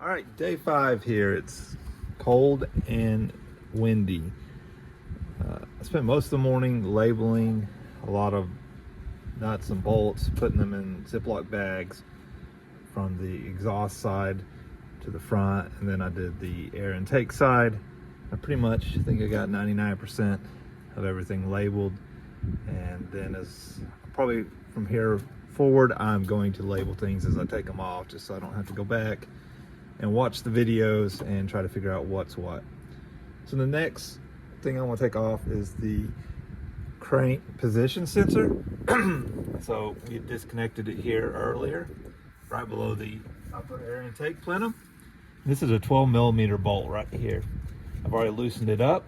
All right, day 5 here. It's cold and windy. I spent most of the morning labeling a lot of nuts and bolts, putting them in Ziploc bags from the exhaust side to the front, and then I did the air intake side. I pretty much think I got 99% of everything labeled, and then as probably from here forward, I'm going to label things as I take them off, just so I don't have to go back and watch the videos and try to figure out what's what. So the next thing I want to take off is the crank position sensor. So we disconnected it here earlier, right below the upper air intake plenum. This is a 12mm bolt right here. I've already loosened it up.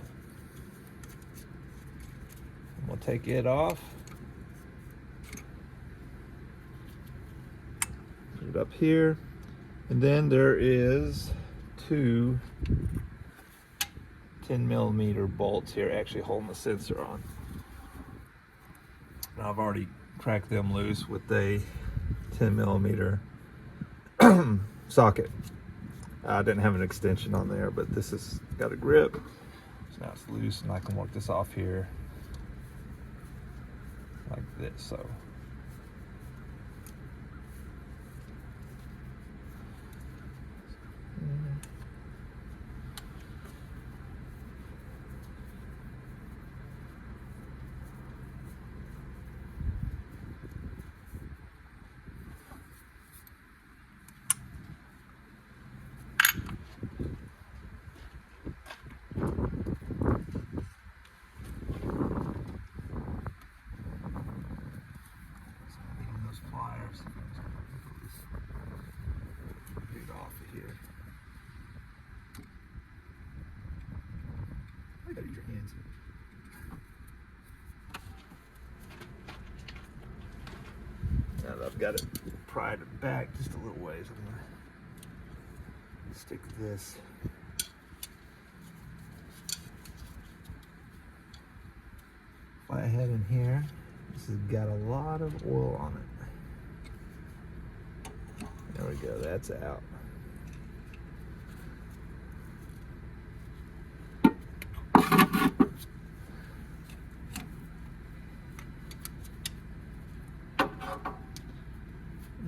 We'll take it off. Put it up here. And then there is two 10mm bolts here actually holding the sensor on. Now I've already cracked them loose with a 10mm socket. I didn't have an extension on there, but this has got a grip. So now it's loose and I can work this off here like this. So pliers. Get it off of here. I gotta use your hands. Now that I've got it pried back just a little ways, I'm gonna stick this flathead in here. This has got a lot of oil on it. There we go, that's out.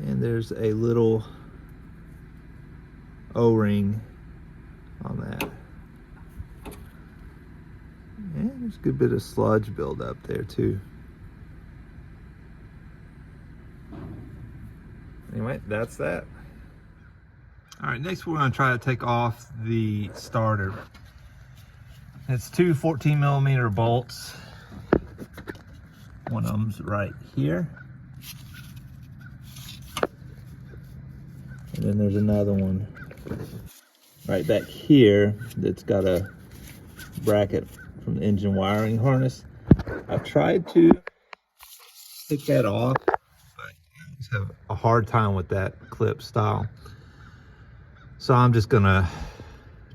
And there's a little O-ring on that. And there's a good bit of sludge buildup there too. Anyway, that's that. All right, next we're gonna try to take off the starter. It's two 14mm bolts. One of them's right here. And then there's another one right back here that's got a bracket from the engine wiring harness. I've tried to take that off, but I just have a hard time with that clip style. So I'm just gonna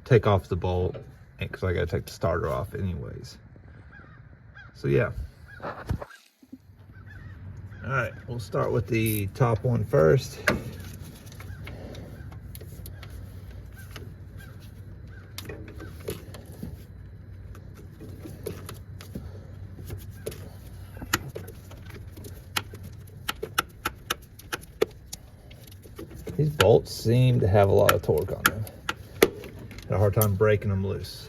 take off the bolt because I gotta take the starter off anyways. So yeah. All right, we'll start with the top one first. These bolts seem to have a lot of torque on them. Had a hard time breaking them loose.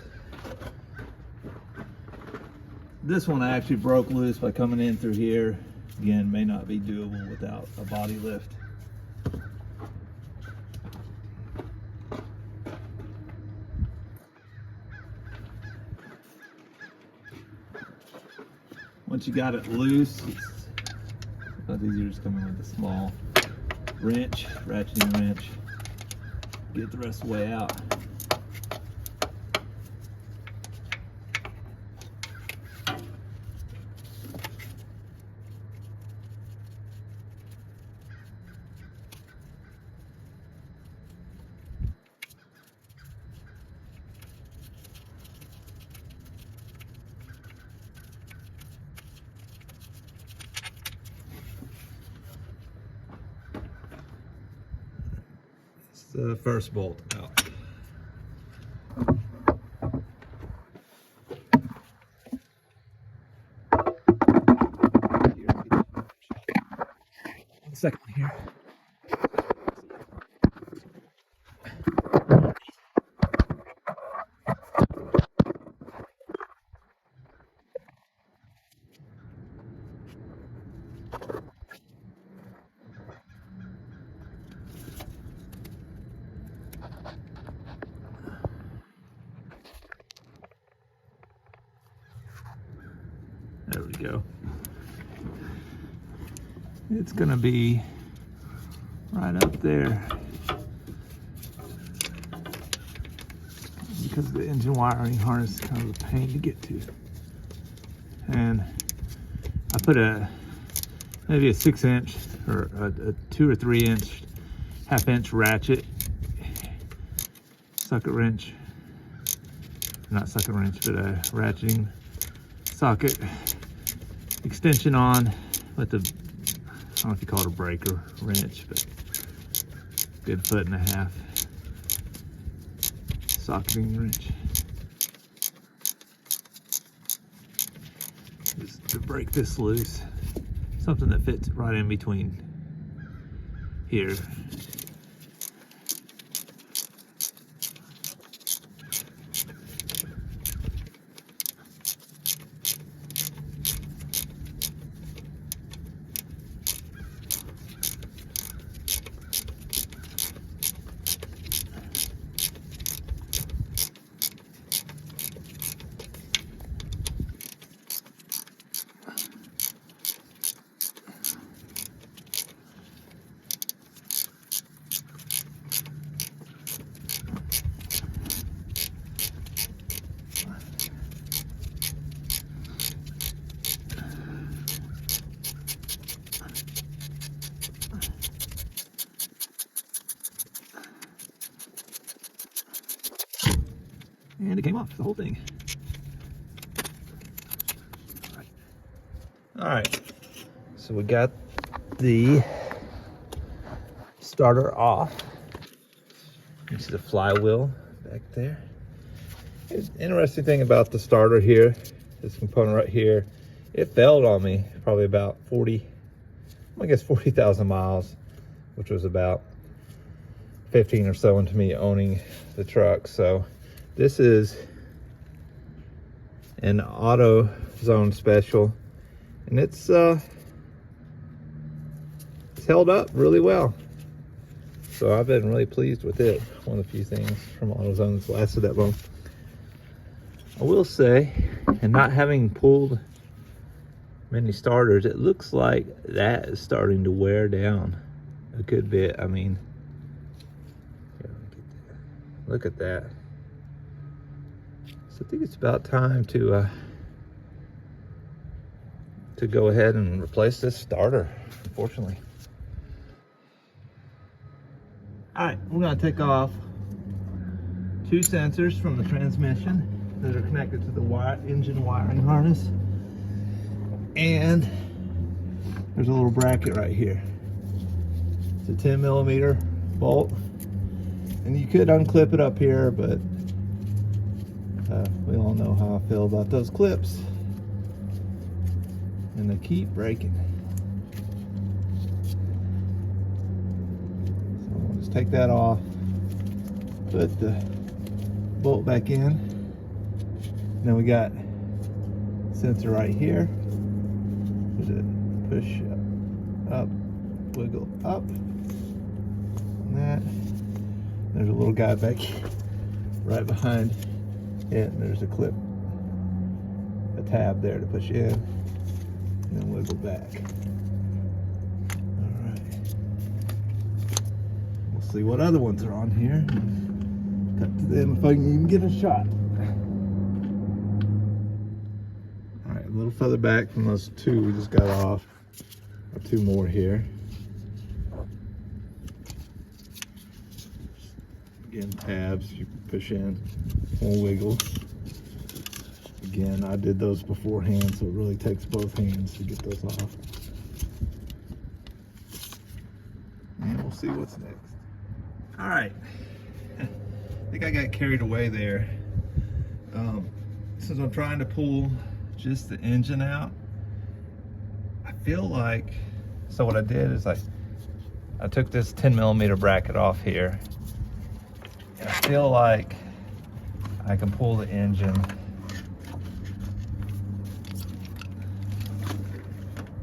This one I actually broke loose by coming in through here. Again, may not be doable without a body lift. Once you got it loose, it's not easier just coming with a small wrench, ratcheting wrench, get the rest of the way out. the first bolt out. Second one here. There we go. It's gonna be right up there because the engine wiring harness is kind of a pain to get to. And I put maybe a 6-inch or a 2 or 3 inch, half-inch ratchet socket wrench, not socket wrench, but a ratcheting socket extension on with the, I don't know if you call it a breaker wrench, but good 1.5 foot socketing wrench. Just to break this loose. Something that fits right in between here. And it came off, the whole thing. All right, so we got the starter off. You see the flywheel back there. Interesting thing about the starter here, this component right here, it failed on me probably about 40,000 miles, which was about 15 or so into me owning the truck. So this is an AutoZone special, and it's held up really well. So I've been really pleased with it. One of the few things from AutoZone that's lasted that long. I will say, and not having pulled many starters, it looks like that is starting to wear down a good bit. I mean, look at that. So I think it's about time to go ahead and replace this starter, unfortunately. All right, we're gonna take off 2 sensors from the transmission that are connected to the engine wiring harness. And there's a little bracket right here. It's a 10mm bolt. And you could unclip it up here, but we all know how I feel about those clips. And they keep breaking. So we'll just take that off, put the bolt back in. And then we got sensor right here. Push up, wiggle up. And that. There's a little guy back right behind it, and there's a clip, a tab there to push in, and then wiggle back. All right. We'll see what other ones are on here. Cut to them if I can even get a shot. All right, a little further back from those 2 we just got off, or 2 more here. Again, tabs, you push in, and wiggle. Again, I did those beforehand, so it really takes both hands to get those off. And we'll see what's next. All right, I think I got carried away there. Since I'm trying to pull just the engine out, I feel like, so what I did is I took this 10mm bracket off here, and I feel like I can pull the engine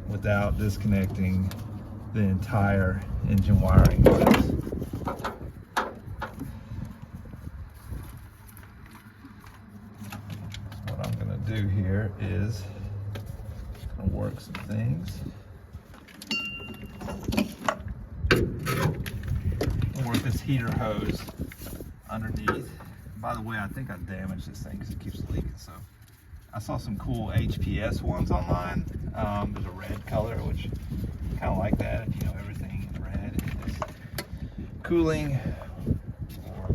without disconnecting the entire engine wiring. What I'm going to do here is going to work some things. I'll work this heater hose underneath. By the way, I think I damaged this thing because it keeps leaking. So I saw some cool HPS ones online. There's a red color, which I kind of like that. If you know everything in red is cooling or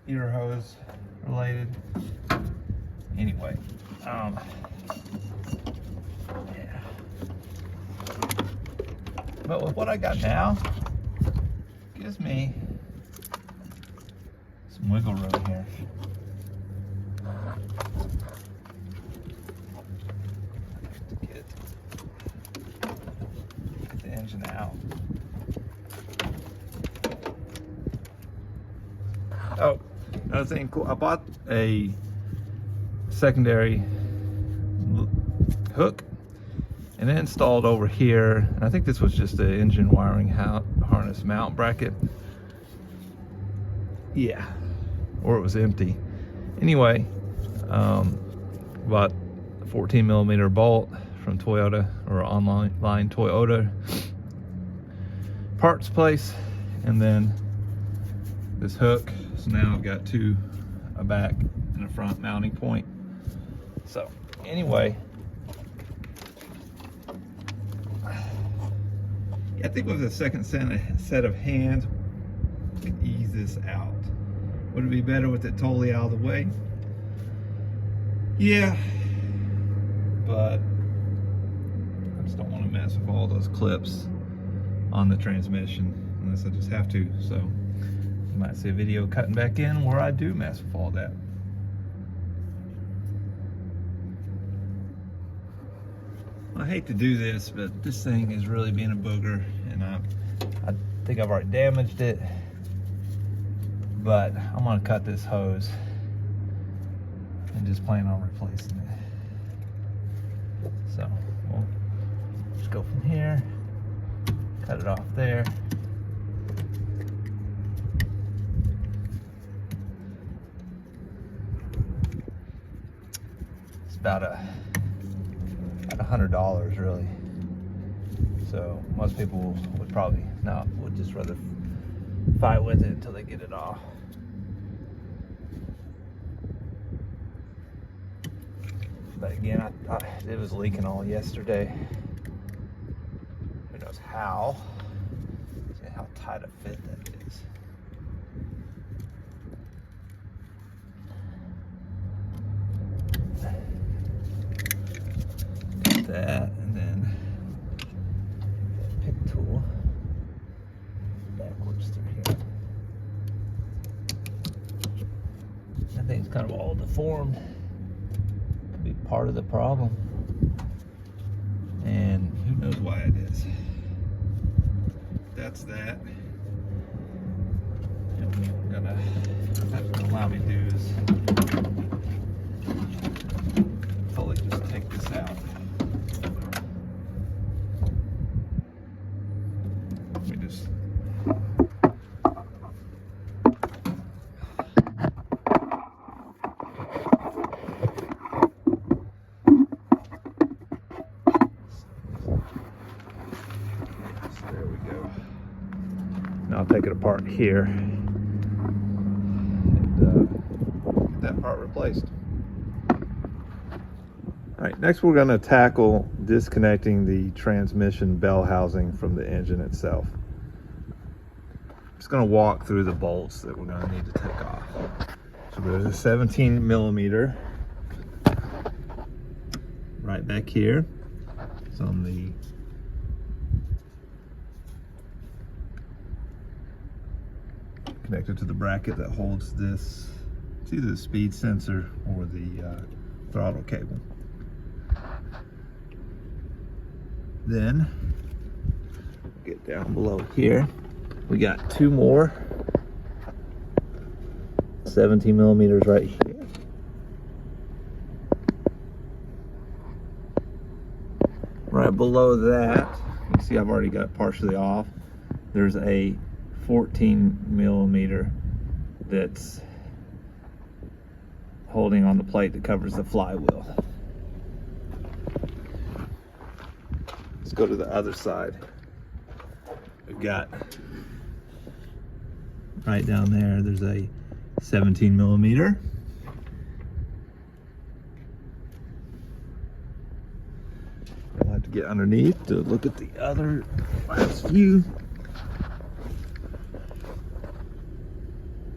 heater hose related. Anyway, yeah. But with what I got now, gives me some wiggle room here. To get the engine out. Oh, another thing cool. I bought a secondary hook and then installed over here. And I think this was just the engine wiring harness mount bracket. Yeah, or it was empty. Anyway, bought a 14mm bolt from Toyota, or online Toyota parts place, and then this hook. So now I've got a back and a front mounting point. So anyway, I think with a second set of hands, we can ease this out. Would it be better with it totally out of the way? Yeah, but I just don't want to mess with all those clips on the transmission unless I just have to. So you might see a video cutting back in where I do mess with all that. I hate to do this, but this thing is really being a booger, and I think I've already damaged it. But I'm gonna cut this hose and just plan on replacing it. So we'll just go from here, cut it off there. It's about $100 really. So most people would probably would just rather fight with it until they get it off. But again, it was leaking all yesterday. Who knows how? See how tight a fit that is. Get that, and then pick tool backwards through here. That thing's kind of all deformed. Could be part of the problem, and who knows why it is. That's that. And what we're gonna have to allow me to do is fully just take this out. Let me just I'll take it apart here and get that part replaced. All right, next we're going to tackle disconnecting the transmission bell housing from the engine itself. I'm just going to walk through the bolts that we're going to need to take off. So there's a 17mm right back here. It's on the connected to the bracket that holds this. It's either the speed sensor or the throttle cable. Then get down below here. We got two more 17 millimeters right here. Right below that, you can see I've already got it partially off. There's a 14 millimeter that's holding on the plate that covers the flywheel. Let's go to the other side. We've got right down there, there's a 17 millimeter. I'll have to get underneath to look at the other last few.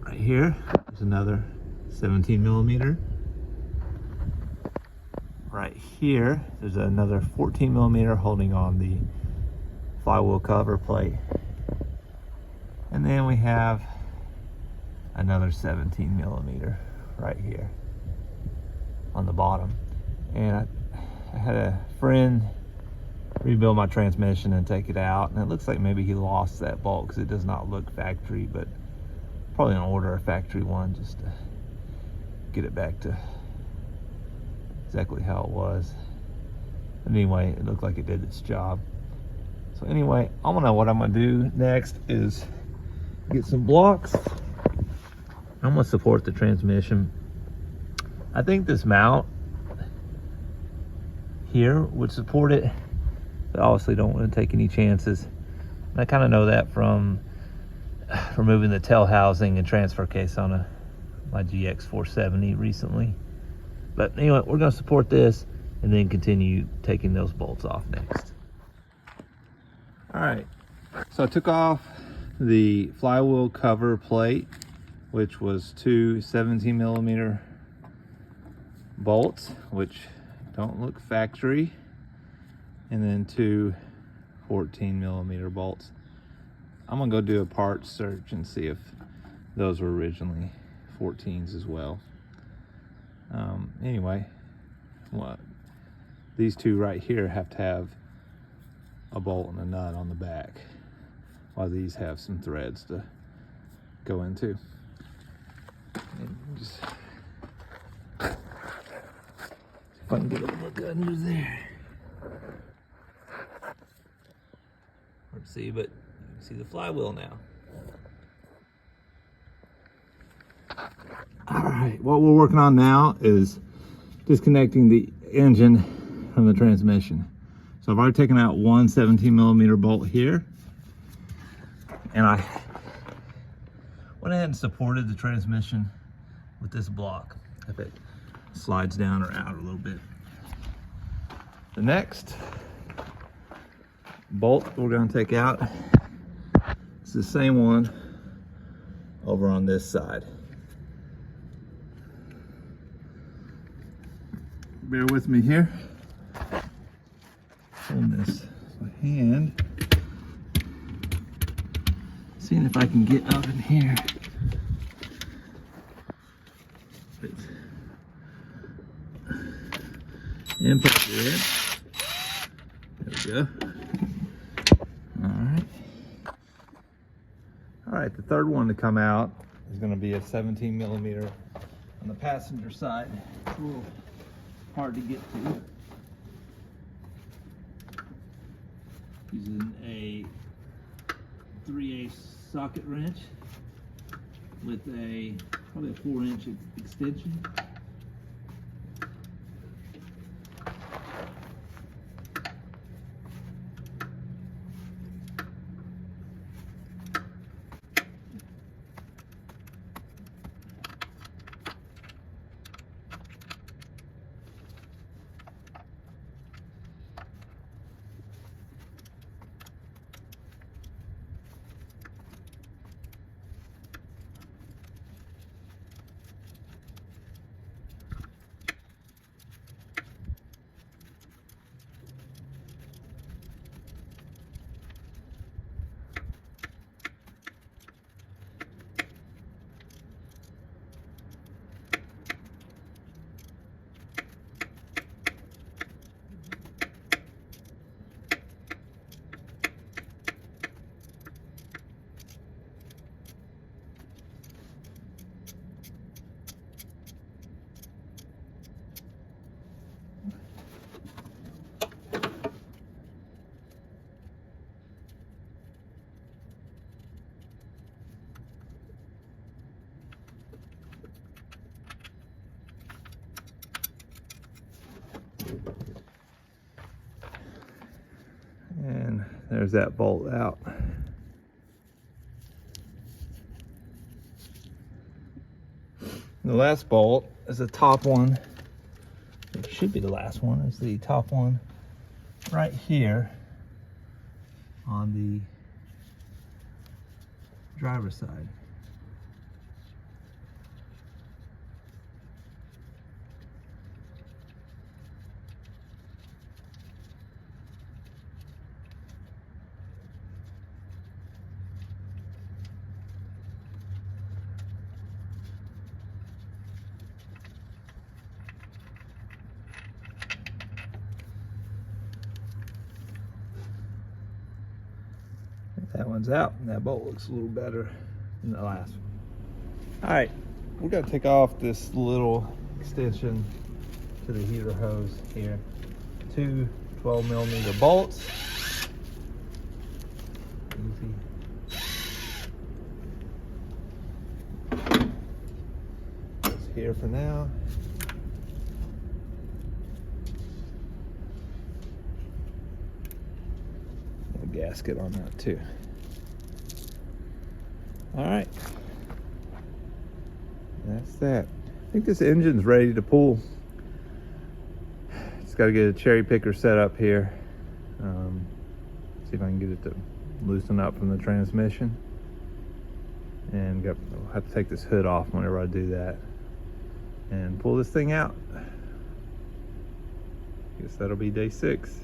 Right here, there's another 17 millimeter. Right here, there's another 14 millimeter holding on the flywheel cover plate. And then we have another 17 millimeter right here on the bottom. And I had a friend rebuild my transmission and take it out, and it looks like maybe he lost that bolt because it does not look factory, but probably gonna order a factory one just to get it back to exactly how it was. But anyway, it looked like it did its job. So anyway, what I'm gonna do next is get some blocks. I'm gonna support the transmission. I think this mount here would support it, but obviously don't want to take any chances. And I kind of know that from removing the tail housing and transfer case on my GX 470 recently. But anyway, we're gonna support this and then continue taking those bolts off next. All right, so I took off the flywheel cover plate, which was two 17 millimeter bolts, which don't look factory, and then two 14 millimeter bolts. I'm gonna go do a parts search and see if those were originally 14s as well. Anyway, these two right here have to have a bolt and a nut on the back, while these have some threads to go into. And just see if I can get a look under there. Hard to see, but you can see the flywheel now. All right, what we're working on now is disconnecting the engine from the transmission. So I've already taken out one 17 millimeter bolt here, and I went ahead and supported the transmission with this block if it slides down or out a little bit. The next bolt we're going to take out is the same one over on this side. Bear with me here. Hold this with my hand. Seeing if I can get up in here. And put it in. There we go. All right, the third one to come out is going to be a 17 millimeter on the passenger side. It's a little hard to get to. Using a 3/8 socket wrench with probably a 4-inch extension. There's that bolt out. The last bolt is the top one. It should be the last one. Is the top one right here on the driver's side. That one's out, and that bolt looks a little better than the last one. All right, we're gonna take off this little extension to the heater hose here. Two 12mm bolts. Easy. It's here for now. A gasket on that too. All right, that's that. I think this engine's ready to pull. Just got to get a cherry picker set up here. See if I can get it to loosen up from the transmission. And I'll have to take this hood off whenever I do that and pull this thing out. Guess that'll be day 6.